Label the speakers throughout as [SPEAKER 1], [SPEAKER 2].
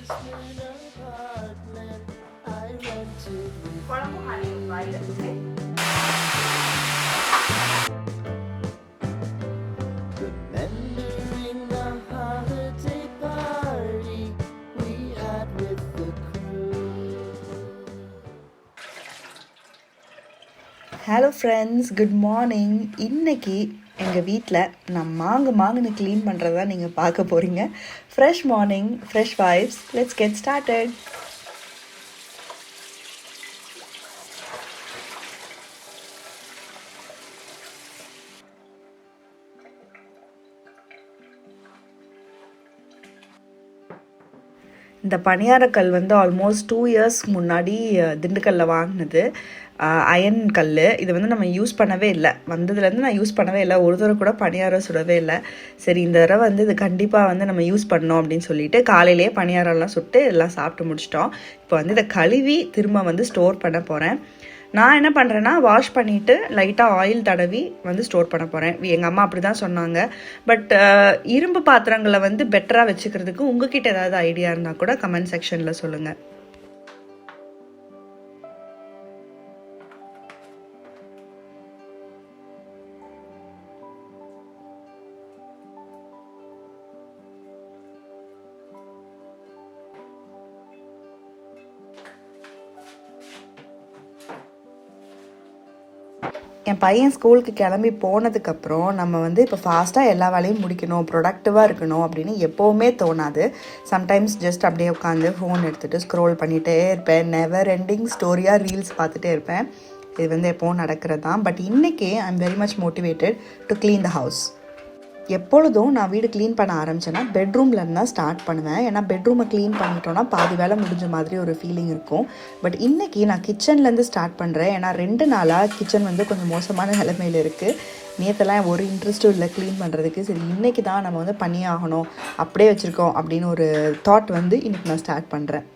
[SPEAKER 1] Hello friends, good morning. இன்றைக்கி எங்கள் வீட்டில் நான் மாங்குன்னு க்ளீன் பண்ணுறது தான் நீங்கள் பார்க்க போகிறீங்க. Fresh morning, fresh vibes. Let's get started. இந்த பணியாரக்கல் வந்து ஆல்மோஸ்ட் 2 இயர்ஸ் முன்னாடி திண்டுக்கல்லில் வாங்கினது. அயன் கல். இது வந்து நம்ம யூஸ் பண்ணவே இல்லை. வந்ததுலேருந்து நான் யூஸ் பண்ணவே இல்லை. ஒரு தடவை கூட பணியாரம் சுடவே இல்லை. சரி, இந்த தடவை வந்து இது கண்டிப்பாக வந்து நம்ம யூஸ் பண்ணோம் அப்படின்னு சொல்லிட்டு காலையிலேயே பணியாரம்லாம் சுட்டு எல்லாம் சாப்பிட்டு முடிச்சிட்டோம். இப்போ வந்து இதை கழுவி திரும்ப வந்து ஸ்டோர் பண்ண போகிறேன். நான் என்ன பண்ணுறேன்னா, வாஷ் பண்ணிவிட்டு லைட்டாக ஆயில் தடவி வந்து ஸ்டோர் பண்ண போகிறேன். எங்கள் அம்மா அப்படி தான் சொன்னாங்க. பட் இரும்பு பாத்திரங்களை வந்து பெட்டராக வச்சுக்கிறதுக்கு உங்ககிட்ட ஏதாவது ஐடியா இருந்தால் கூட கமெண்ட் செக்ஷனில் சொல்லுங்கள். என் பையன் ஸ்கூலுக்கு கிளம்பி போனதுக்கப்புறம் நம்ம வந்து இப்போ ஃபாஸ்ட்டாக எல்லா வேலையும் முடிக்கணும், ப்ரொடக்டிவாக இருக்கணும் அப்படின்னு எப்போவுமே தோணாது. சம்டைம்ஸ் ஜஸ்ட் அப்படியே உட்காந்து ஃபோன் எடுத்துகிட்டு ஸ்க்ரோல் பண்ணிகிட்டே இருப்பேன். நெவர் எண்டிங் ஸ்டோரியாக ரீல்ஸ் பார்த்துட்டே இருப்பேன். இது வந்து எப்போவும் நடக்கிறது தான். பட் இன்றைக்கி I am very much motivated to clean the house. எப்பொழுதும் நான் வீடு க்ளீன் பண்ண ஆரம்பித்தேன்னா பெட்ரூம்லேருந்து தான் ஸ்டார்ட் பண்ணுவேன். ஏன்னா பெட்ரூமை க்ளீன் பண்ணிட்டோன்னா பாதி வேலை முடிஞ்ச மாதிரி ஒரு ஃபீலிங் இருக்கும். பட் இன்றைக்கி நான் கிச்சன்லேருந்து ஸ்டார்ட் பண்ணுறேன். ஏன்னா 2 நாளாக கிச்சன் வந்து கொஞ்சம் மோசமான நிலைமையில் இருக்குது. நேற்றெல்லாம் ஒரு இன்ட்ரெஸ்ட்டும் இல்லை க்ளீன் பண்ணுறதுக்கு. சரி, இன்றைக்கி தான் நம்ம வந்து பண்ணியே ஆகணும், அப்படியே வச்சுருக்கோம் அப்படின்னு ஒரு தாட் வந்து இன்றைக்கி நான் ஸ்டார்ட் பண்ணுறேன்.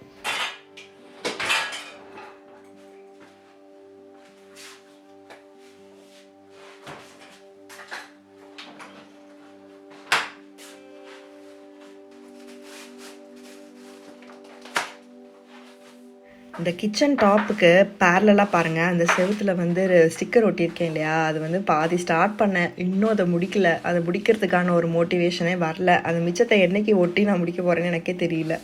[SPEAKER 1] இந்த கிச்சன் டாப்புக்கு பேரலாக பாருங்கள், அந்த செவுத்தில் வந்து ஸ்டிக்கர் ஒட்டியிருக்கேன் இல்லையா, அது வந்து பாதி ஸ்டார்ட் பண்ணேன், இன்னும் அதை முடிக்கல. அதை முடிக்கிறதுக்கான ஒரு மோட்டிவேஷனே வரல. அது மிச்சத்தை என்றைக்கு ஒட்டி நான் முடிக்க போகிறேன்னு எனக்கே தெரியல.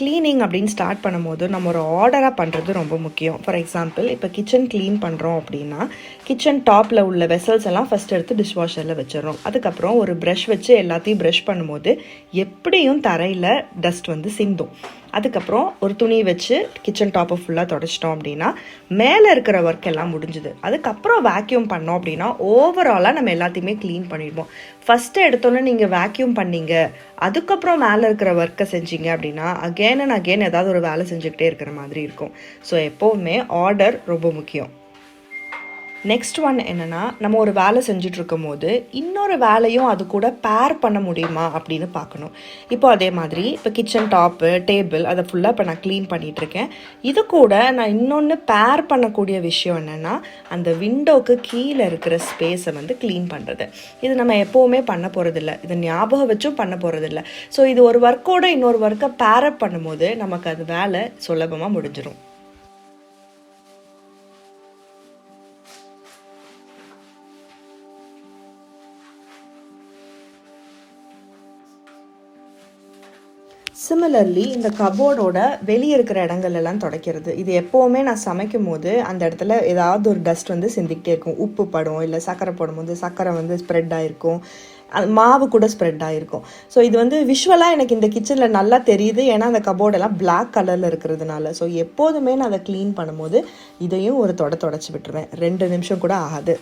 [SPEAKER 1] க்ளீனிங் அப்படின்னு ஸ்டார்ட் பண்ணும்போது நம்ம ஒரு ஆர்டராக பண்ணுறது ரொம்ப முக்கியம். ஃபார் எக்ஸாம்பிள், இப்போ கிச்சன் க்ளீன் பண்ணுறோம் அப்படின்னா கிச்சன் டாப்பில் உள்ள வெசல்ஸ் எல்லாம் ஃபஸ்ட் எடுத்து டிஷ்வாஷரில் வச்சிடறோம். அதுக்கப்புறம் ஒரு ப்ரஷ் வச்சு எல்லாத்தையும் ப்ரஷ் பண்ணும்போது எப்படியும் தரையில் டஸ்ட் வந்து சிந்தும். அதுக்கப்புறம் ஒரு துணி வச்சு கிச்சன் டாப்பை ஃபுல்லாக தொடச்சிட்டோம் அப்படின்னா மேலே இருக்கிற ஒர்க் எல்லாம் முடிஞ்சுது. அதுக்கப்புறம் வேக்யூம் பண்ணோம் அப்படின்னா ஓவராலாக நம்ம எல்லாத்தையுமே க்ளீன் பண்ணிடுவோம். ஃபஸ்ட்டு எடுத்தோன்னே நீங்கள் வேக்யூம் பண்ணீங்க, அதுக்கப்புறம் மேலே இருக்கிற ஒர்க்கை செஞ்சீங்க அப்படின்னா அகெயின் அண்ட் அகெயின் ஏதாவது ஒரு வேலை செஞ்சுக்கிட்டே இருக்கிற மாதிரி இருக்கும். ஸோ எப்போவுமே ஆர்டர் ரொம்ப முக்கியம். நெக்ஸ்ட் ஒன் என்னென்னா, நம்ம ஒரு வேலை செஞ்சிட்ருக்கும் போது இன்னொரு வேலையும் அது கூட பேர் பண்ண முடியுமா அப்படின்னு பார்க்கணும். இப்போ அதே மாதிரி இப்போ கிச்சன் டாப்பு, டேபிள் அதை ஃபுல்லாக இப்போ நான் க்ளீன் பண்ணிகிட்ருக்கேன். இது கூட நான் இன்னொன்று பேர் பண்ணக்கூடிய விஷயம் என்னென்னா, அந்த விண்டோவுக்கு கீழே இருக்கிற ஸ்பேஸை வந்து க்ளீன் பண்ணுறது. இது நம்ம எப்போவுமே பண்ண போகிறதில்ல, இது ஞாபகம் வச்சும் பண்ண போகிறதில்ல. ஸோ இது ஒரு ஒர்க்கோட இன்னொரு ஒர்க்கை பேரப் பண்ணும்போது நமக்கு அது வேலை சுலபமாக முடிஞ்சிடும். சிமிலர்லி இந்த கபோர்டோட வெளியே இருக்கிற இடங்கள்லாம் துடைக்கிறது. இது எப்போவுமே நான் சமைக்கும் போது அந்த இடத்துல ஏதாவது ஒரு டஸ்ட் வந்து சிந்திக்கிட்டே இருக்கும். உப்பு படும், இல்லை சர்க்கரை போடும்போது சர்க்கரை வந்து ஸ்ப்ரெட் ஆகிருக்கும், அது மாவு கூட ஸ்ப்ரெட் ஆகிருக்கும். ஸோ இது வந்து விஷுவலாக எனக்கு இந்த கிச்சனில் நல்லா தெரியுது, ஏன்னா அந்த கபோர்டெல்லாம் பிளாக் கலரில் இருக்கிறதுனால. ஸோ எப்போதுமே நான் அதை க்ளீன் பண்ணும்போது இதையும் ஒரு தொடச்சி விட்டுருவேன். 2 நிமிஷம் கூட ஆகாது.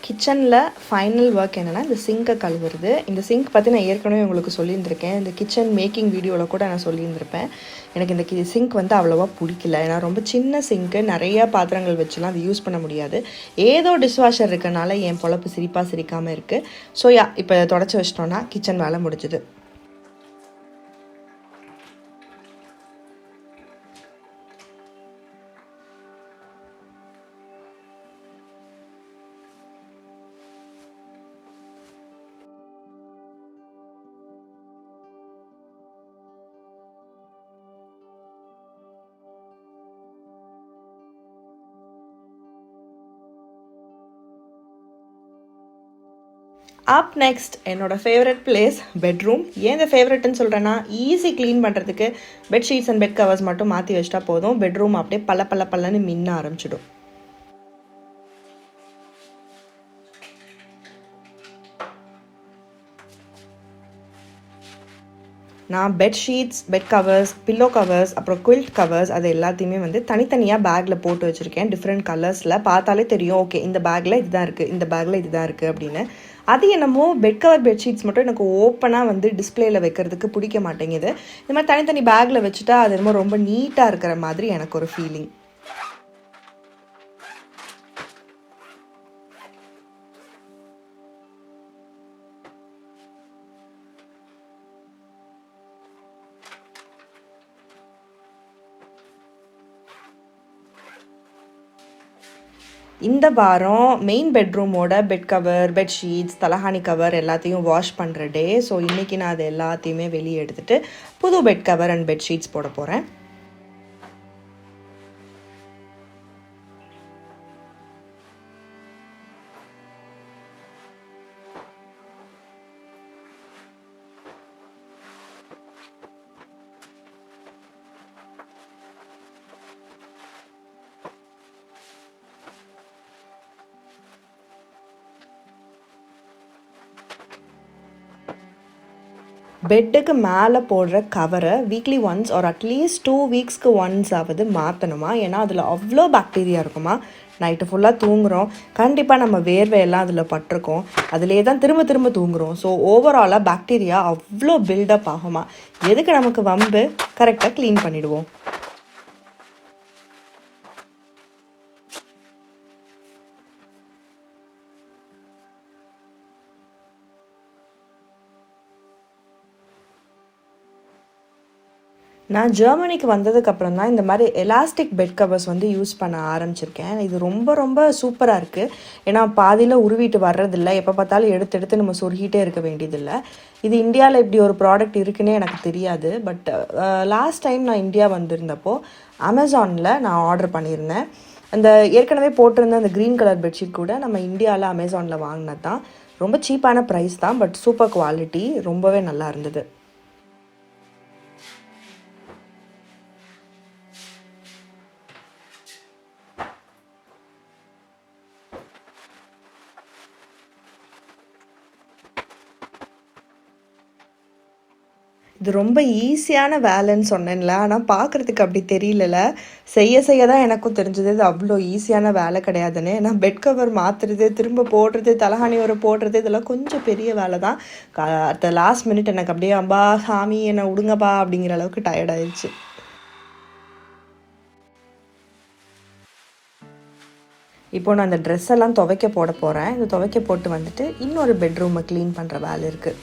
[SPEAKER 1] கிச்சனில் ஃபைனல் ஒர்க் என்னென்னா இந்த சிங்கை கழுவுறது. இந்த சிங்க் பற்றி நான் ஏற்கனவே உங்களுக்கு சொல்லியிருந்திருக்கேன். இந்த கிச்சன் மேக்கிங் வீடியோவில் கூட நான் சொல்லியிருந்திருப்பேன். எனக்கு இந்த சிங்க் வந்து அவ்வளோவா பிடிக்கல. ஏன்னா ரொம்ப சின்ன சிங்க்கு, நிறையா பாத்திரங்கள் வச்சுலாம் அது யூஸ் பண்ண முடியாது. ஏதோ டிஷ்வாஷர் இருக்கனால என் பொழப்பு சிரிக்காமல் இருக்குது. ஸோ இப்போ தொடச்சி வச்சிட்டோன்னா கிச்சன் வேலை முடிஞ்சுது. அப் நெக்ஸ்ட் என்னோடய ஃபேவரட் பிளேஸ் பெட்ரூம். ஏன் இந்த ஃபேவரட்னு சொல்கிறேன்னா, ஈஸி க்ளீன் பண்ணுறதுக்கு பெட்ஷீட்ஸ் அண்ட் பெட் கவர்ஸ் மட்டும் மாற்றி வச்சிட்டா போதும். பெட்ரூம் அப்படியே பல்லன்னு மின்ன ஆரம்பிச்சிடும். நான் bedsheets, bed covers, pillow covers, அப்புறம் குயில்ட் கவர்ஸ் அது எல்லாத்தையுமே வந்து தனித்தனியாக பேக்கில் போட்டு வச்சுருக்கேன். டிஃப்ரெண்ட் கலர்ஸில் பார்த்தாலே தெரியும், ஓகே இந்த பேக்கில் இதுதான் இருக்குது, இந்த பேக்கில் இதுதான் இருக்குது அப்படின்னு. அது என்னமோ பெட் கவர் பெட்ஷீட்ஸ் மட்டும் எனக்கு ஓப்பனாக வந்து டிஸ்பிளேயில் வைக்கிறதுக்கு பிடிக்க மாட்டேங்குது. இந்த மாதிரி தனித்தனி பேக்கில் வச்சுட்டா அது என்னமோ ரொம்ப நீட்டாக இருக்கிற மாதிரி எனக்கு ஒரு ஃபீலிங். இந்த வாரம் மெயின் பெட்ரூமோட பெட் கவர், பெட்ஷீட்ஸ், தலகாணி கவர் எல்லாத்தையும் வாஷ் பண்ணுற டே. ஸோ இன்றைக்கி நான் அது எல்லாத்தையுமே வெளியே எடுத்துகிட்டு புது பெட் கவர் அண்ட் பெட்ஷீட்ஸ் போட போகிறேன். பெட்டுக்கு மேலே போடுற கவரை வீக்லி ஒன்ஸ் ஆர் அட்லீஸ்ட் 2 வீக்ஸ்க்கு ஒன்ஸ் ஆகுது மாற்றணுமா. ஏன்னா அதில் அவ்வளோ பாக்டீரியா இருக்குமா. நைட்டு ஃபுல்லாக தூங்குகிறோம், கண்டிப்பாக நம்ம வேர்வையெல்லாம் அதில் பட்டிருக்கோம், அதிலே தான் திரும்ப தூங்குகிறோம். ஸோ ஓவராலாக பாக்டீரியா அவ்வளோ பில்டப் ஆகுமா. எதுக்கு நமக்கு வம்பு, கரெக்டாக க்ளீன் பண்ணிவிடுவோம். நான் ஜெர்மனிக்கு வந்ததுக்கப்புறம் தான் இந்த மாதிரி எலாஸ்டிக் பெட் கவர்ஸ் வந்து யூஸ் பண்ண ஆரம்பிச்சிருக்கேன். இது ரொம்ப சூப்பராக இருக்குது. ஏன்னா பாதியில் உருவிட்டு வர்றதில்லை, எப்போ பார்த்தாலும் எடுத்து நம்ம சொருகிட்டே இருக்க வேண்டியதில்லை. இது இந்தியாவில் இப்படி ஒரு ப்ராடக்ட் இருக்குன்னே எனக்கு தெரியாது. பட் லாஸ்ட் டைம் நான் இந்தியா வந்திருந்தப்போ அமேசானில் நான் ஆர்டர் பண்ணியிருந்தேன். அந்த ஏற்கனவே போட்டிருந்த அந்த க்ரீன் கலர் பெட்ஷீட் கூட நம்ம இந்தியாவில் அமேசானில் வாங்கினது தான். ரொம்ப சீப்பான ப்ரைஸ் தான், பட் சூப்பர் குவாலிட்டி, ரொம்பவே நல்லா இருந்தது. இது ரொம்ப ஈஸியான வேலைன்னு சொன்னேன்ல, ஆனால் பார்க்குறதுக்கு அப்படி தெரியல. செய்ய தான் எனக்கும் தெரிஞ்சது இது அவ்வளோ ஈஸியான வேலை கிடையாதுன்னு. ஏன்னா பெட் கவர் மாற்றுறது, திரும்ப போடுறது, தலகாணி உரை போடுறது, இதெல்லாம் கொஞ்சம் பெரிய வேலை தான். அட் லாஸ்ட் மினிட் எனக்கு அப்படியே அம்பா சாமி என்னை விடுங்கப்பா அப்படிங்கிற அளவுக்கு டயர்ட் ஆயிடுச்சு. இப்போ நான் அந்த ட்ரெஸ் எல்லாம் துவைக்க போட போகிறேன். இது துவைக்க போட்டு வந்துட்டு இன்னொரு பெட்ரூமை க்ளீன் பண்ணுற வேலை இருக்குது.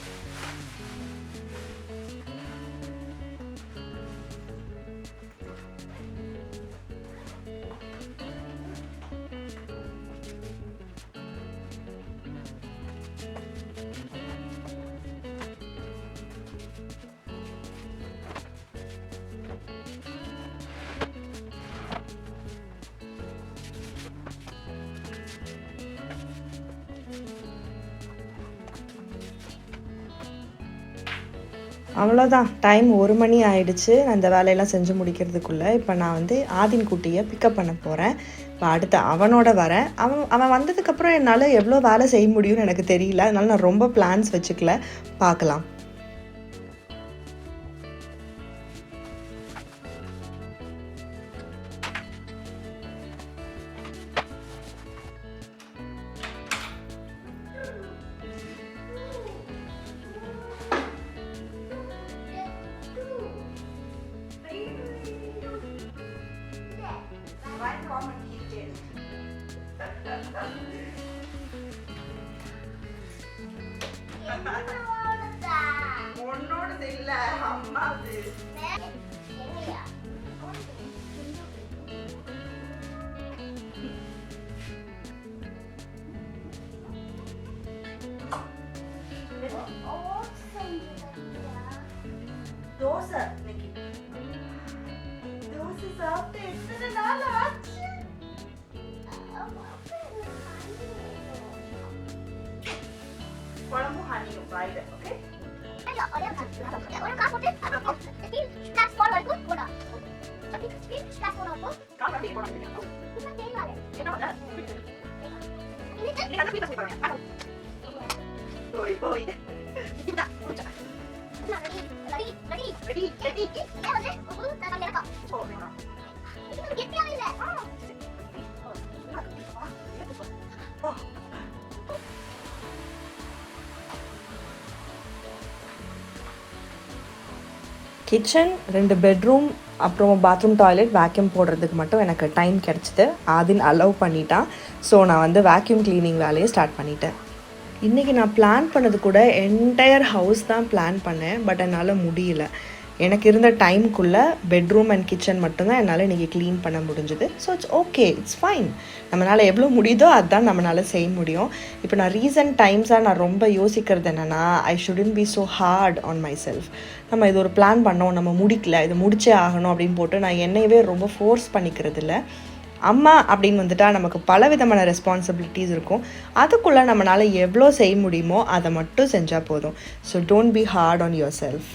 [SPEAKER 1] அவ்வளோதான், டைம் 1 மணி ஆயிடுச்சு. நான் இந்த வேலையெல்லாம் செஞ்சு முடிக்கிறதுக்குள்ளே. இப்போ நான் வந்து ஆதின் குட்டியை பிக்கப் பண்ண போகிறேன். இப்போ அடுத்து அவனோட வரேன். அவன் வந்ததுக்கப்புறம் என்னால் எவ்வளோ வேலை செய்ய முடியும்னு எனக்கு தெரியல. அதனால நான் ரொம்ப பிளான்ஸ் வச்சுக்கல, பார்க்கலாம். உன்னோடது இல்ல, அம்மாது. தோசை இன்னைக்கு தோசை சாப்பிட்டு எத்தனை நாள் ஆச்சு? குழம்பும் ஹனியும் ஃப்ரைட். ஓகே கிச்சன், 2 பெட்ரூம், அப்புறம் பாத்ரூம், டாய்லெட், வேக்யூம் போடுறதுக்கு மட்டும் எனக்கு டைம் கிடச்சிது. ஆதின் அலோவ் பண்ணிட்டான். ஸோ நான் வந்து வேக்யூம் க்ளீனிங் வேலையை ஸ்டார்ட் பண்ணிட்டேன். இன்றைக்கி நான் பிளான் பண்ணது கூட என்டையர் ஹவுஸ் தான் பிளான் பண்ணேன். பட் என்னால் முடியல. எனக்கு இருந்த டைமுக்குள்ளே பெட்ரூம் அண்ட் கிச்சன் மட்டும்தான் என்னால் இன்றைக்கி க்ளீன் பண்ண முடிஞ்சுது. So it's okay, it's fine. நம்மளால் எவ்வளோ முடியுதோ அதுதான் நம்மளால் செய்ய முடியும். இப்போ நான் ரீசன்ட் டைம்ஸாக நான் ரொம்ப யோசிக்கிறது என்னென்னா, I shouldn't be so hard on my self. நம்ம இது ஒரு பிளான் பண்ணோம், நம்ம முடிக்கல, இது முடிச்சே ஆகணும் அப்படின்னு போட்டு நான் என்னையவே ரொம்ப ஃபோர்ஸ் பண்ணிக்கிறது இல்லை. அம்மா அப்படின்னு வந்துட்டால் நமக்கு பல விதமான ரெஸ்பான்சிபிலிட்டிஸ் இருக்கும். அதுக்குள்ளே நம்மளால் எவ்வளோ செய்ய முடியுமோ அதை மட்டும் செஞ்சால் போதும். So don't be hard on your self.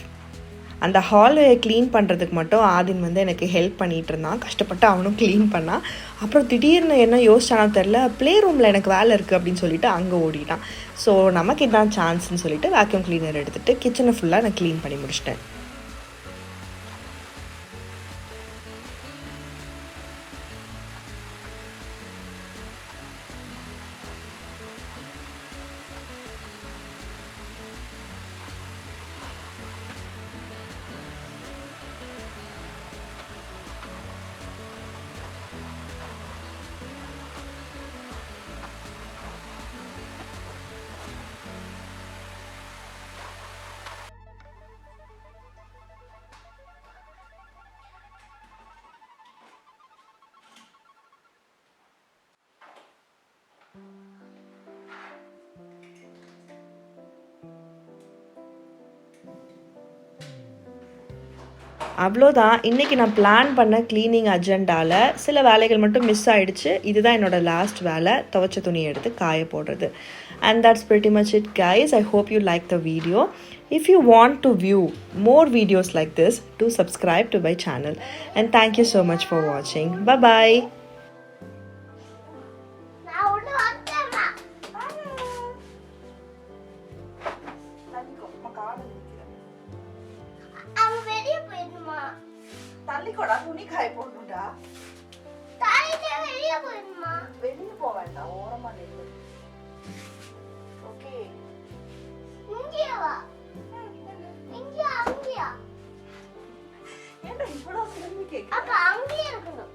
[SPEAKER 1] அந்த ஹால்வேயை க்ளீன் பண்ணுறதுக்கு மட்டும் ஆதின் வந்து எனக்கு ஹெல்ப் பண்ணிகிட்டு இருந்தான். கஷ்டப்பட்டு அவனும் க்ளீன் பண்ணான். அப்புறம் திடீர்னு என்ன யோசிச்சானோ தெரில, ப்ளே ரூமில் எனக்கு வேலை இருக்குது அப்படின்னு சொல்லிட்டு அங்கே ஓடிட்டான். ஸோ நமக்கு இதான் சான்ஸ்ன்னு சொல்லிட்டு வேக்யூம் க்ளீனர் எடுத்துகிட்டு கிச்சனை ஃபுல்லாக நான் க்ளீன் பண்ணி முடிச்சிட்டேன். அவ்வளோதான். இன்றைக்கி நான் பிளான் பண்ண க்ளீனிங் அஜெண்டாவில் சில வேலைகள் மட்டும் மிஸ் ஆகிடுச்சு. இதுதான் என்னோடய லாஸ்ட் வேலை, துவைச்ச துணியை எடுத்து காய போடுறது. And that's pretty much it, guys. I hope you like the video. If you want to view more videos like this, do subscribe to my channel. And thank you so much for watching. Bye-bye. தள்ளிக்கோடா, துணி காய போடணும்டா. வெளியே போக வேண்டாம், ஓரமா நில்லு. Okay, ஏன்டா இவ்வளவு சிரமம் கேக்குற?
[SPEAKER 2] அப்ப அங்கேயே இருக்கணும்.